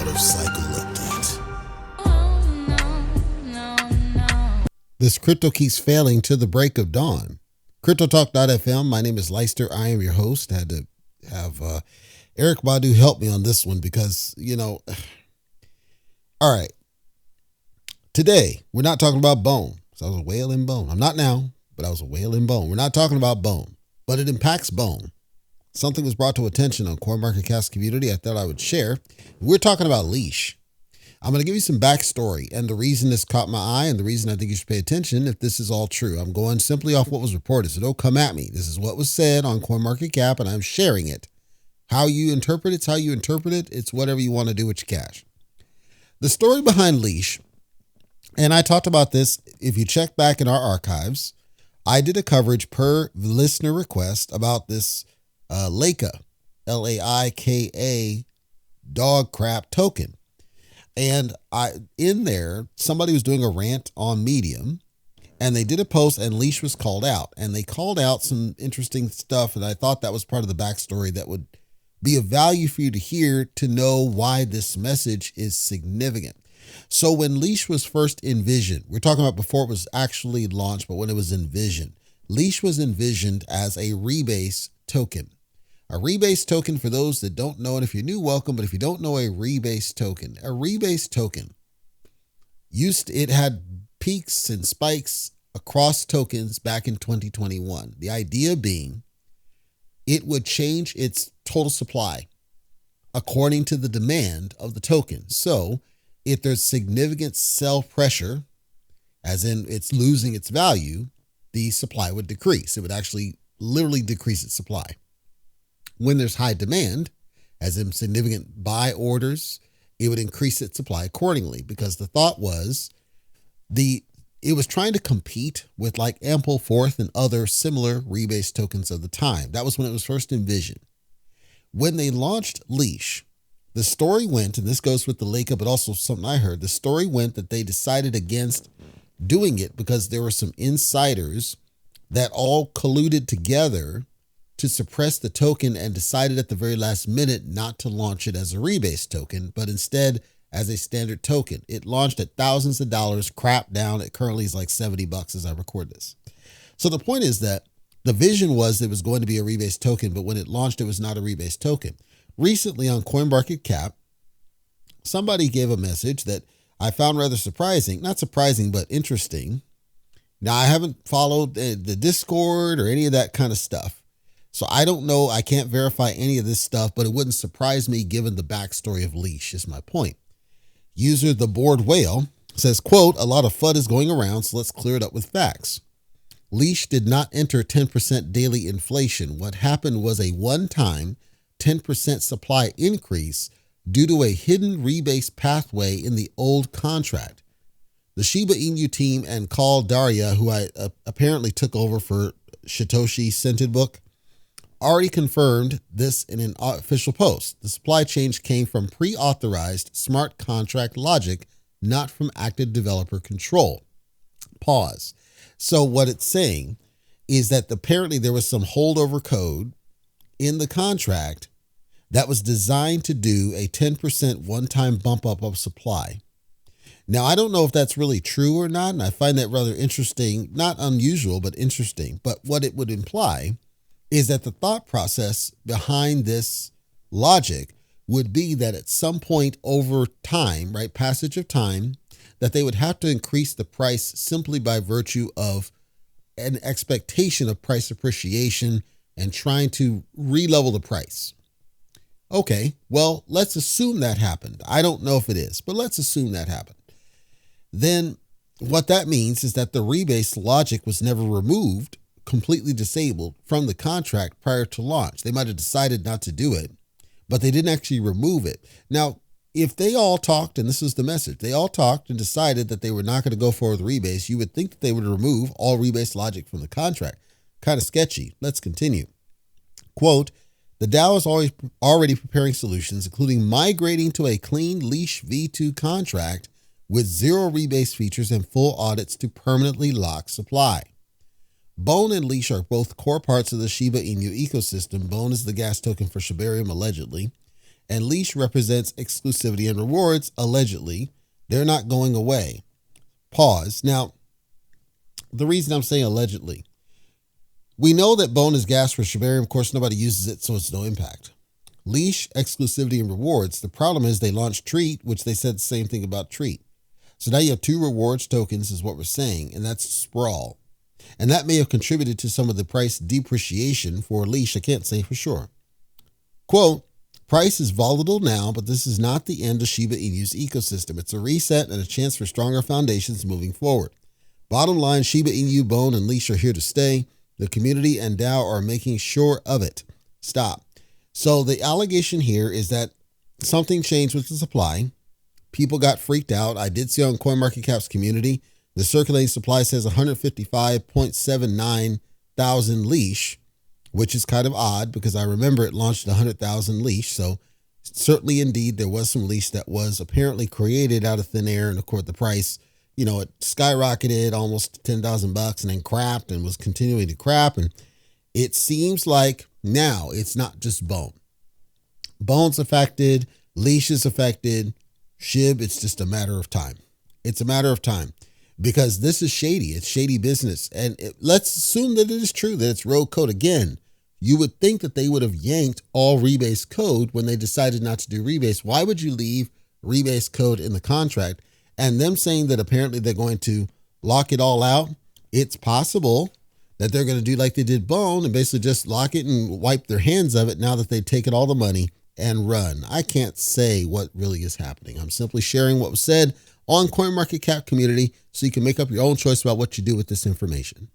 water cycle update. No. This crypto keeps failing to the break of dawn. CryptoTalk.fm. My name is Leicester. I am your host. I had to have Eric Badu help me on this one because, all right. Today, we're not talking about Bone. So I was a whale in Bone. I'm not now, but I was a whale in Bone. We're not talking about Bone, but it impacts Bone. Something was brought to attention on CoinMarketCap's community I thought I would share. We're talking about LEASH. I'm going to give you some backstory and the reason this caught my eye and the reason I think you should pay attention if this is all true. I'm going simply off what was reported, so don't come at me. This is what was said on CoinMarketCap, and I'm sharing it. How you interpret it's how you interpret it. It's whatever you want to do with your cash. The story behind LEASH, and I talked about this, if you check back in our archives, I did a coverage per listener request about this Laika, Laika dog crap token. And in there, somebody was doing a rant on Medium, and they did a post, and LEASH was called out. And they called out some interesting stuff, and I thought that was part of the backstory that would be of value for you to hear to know why this message is significant. So when LEASH was first envisioned, we're talking about before it was actually launched, but when it was envisioned, LEASH was envisioned as a Rebase token. A Rebase token, for those that don't know, and if you're new, welcome, but if you don't know a Rebase token it had peaks and spikes across tokens back in 2021. The idea being it would change its total supply according to the demand of the token. So if there's significant sell pressure, as in it's losing its value, the supply would decrease. It would actually literally decrease its supply. When there's high demand, as in significant buy orders, it would increase its supply accordingly, because the thought was it was trying to compete with like Ampleforth and other similar Rebase tokens of the time. That was when it was first envisioned. When they launched LEASH, the story went, and this goes with the Laika, but also something I heard, the story went that they decided against doing it because there were some insiders that all colluded together to suppress the token and decided at the very last minute not to launch it as a Rebase token, but instead as a standard token. It launched at thousands of dollars, crap down. It currently is like $70 as I record this. So the point is that the vision was it was going to be a Rebase token, but when it launched, it was not a Rebase token. Recently on CoinMarketCap, somebody gave a message that I found rather surprising. Not surprising, but interesting. Now, I haven't followed the Discord or any of that kind of stuff, so I don't know. I can't verify any of this stuff, but it wouldn't surprise me given the backstory of LEASH is my point. User The Bored Whale says, quote, "A lot of FUD is going around, so let's clear it up with facts. LEASH did not enter 10% daily inflation. What happened was a one-time 10% supply increase due to a hidden rebase pathway in the old contract. The Shiba Inu team and Call Daria, who I apparently took over for Satoshi Scented Book, already confirmed this in an official post. The supply change came from pre-authorized smart contract logic, not from active developer control." Pause. So what it's saying is that apparently there was some holdover code in the contract that was designed to do a 10% one-time bump up of supply. Now, I don't know if that's really true or not, and I find that rather interesting, not unusual, but interesting. But what it would imply is that the thought process behind this logic would be that at some point over time, right, passage of time, that they would have to increase the price simply by virtue of an expectation of price appreciation and trying to re-level the price. Okay, well, let's assume that happened. I don't know if it is, but let's assume that happened. Then what that means is that the rebase logic was never removed, completely disabled from the contract prior to launch. They might have decided not to do it, but they didn't actually remove it. Now, if they all talked, and this is the message, they all talked and decided that they were not going to go forward with Rebase, you would think that they would remove all Rebase logic from the contract. Kind of sketchy. Let's continue. Quote, "The DAO is already preparing solutions, including migrating to a clean LEASH V2 contract with zero Rebase features and full audits to permanently lock supply. Bone and LEASH are both core parts of the Shiba Inu ecosystem. Bone is the gas token for Shibarium, allegedly, And LEASH represents exclusivity and rewards, allegedly. They're not going away. Pause. Now, the reason I'm saying allegedly, we know that bone is gas for Shibarium. Of course, nobody uses it, so it's no impact. LEASH, exclusivity, and rewards. The problem is they launched Treat, which they said the same thing about Treat. So now you have 2 rewards tokens is what we're saying, and that's Sprawl. And that may have contributed to some of the price depreciation for LEASH. I can't say for sure. Quote, price is volatile now, but this is not the end of Shiba Inu's ecosystem. It's a reset and a chance for stronger foundations moving forward. Bottom line, Shiba Inu, Bone, and LEASH are here to stay. The community and DAO are making sure of it. Stop. So the allegation here is that something changed with the supply. People got freaked out. I did see on CoinMarketCap's community, the circulating supply says 155.79 thousand LEASH, which is kind of odd because I remember it launched 100,000 LEASH. So certainly indeed there was some LEASH that was apparently created out of thin air. And of course the price, it skyrocketed almost $10,000 and then crapped and was continuing to crap. And it seems like now it's not just Bone. Bone's affected, LEASH is affected, SHIB, it's just a matter of time. It's a matter of time because this is shady. It's shady business. And let's assume that it is true that it's rogue code. Again, you would think that they would have yanked all Rebase code when they decided not to do Rebase. Why would you leave Rebase code in the contract? And them saying that apparently they're going to lock it all out, it's possible that they're going to do like they did Bone and basically just lock it and wipe their hands of it now that they've taken all the money and run. I can't say what really is happening. I'm simply sharing what was said on CoinMarketCap community so you can make up your own choice about what you do with this information.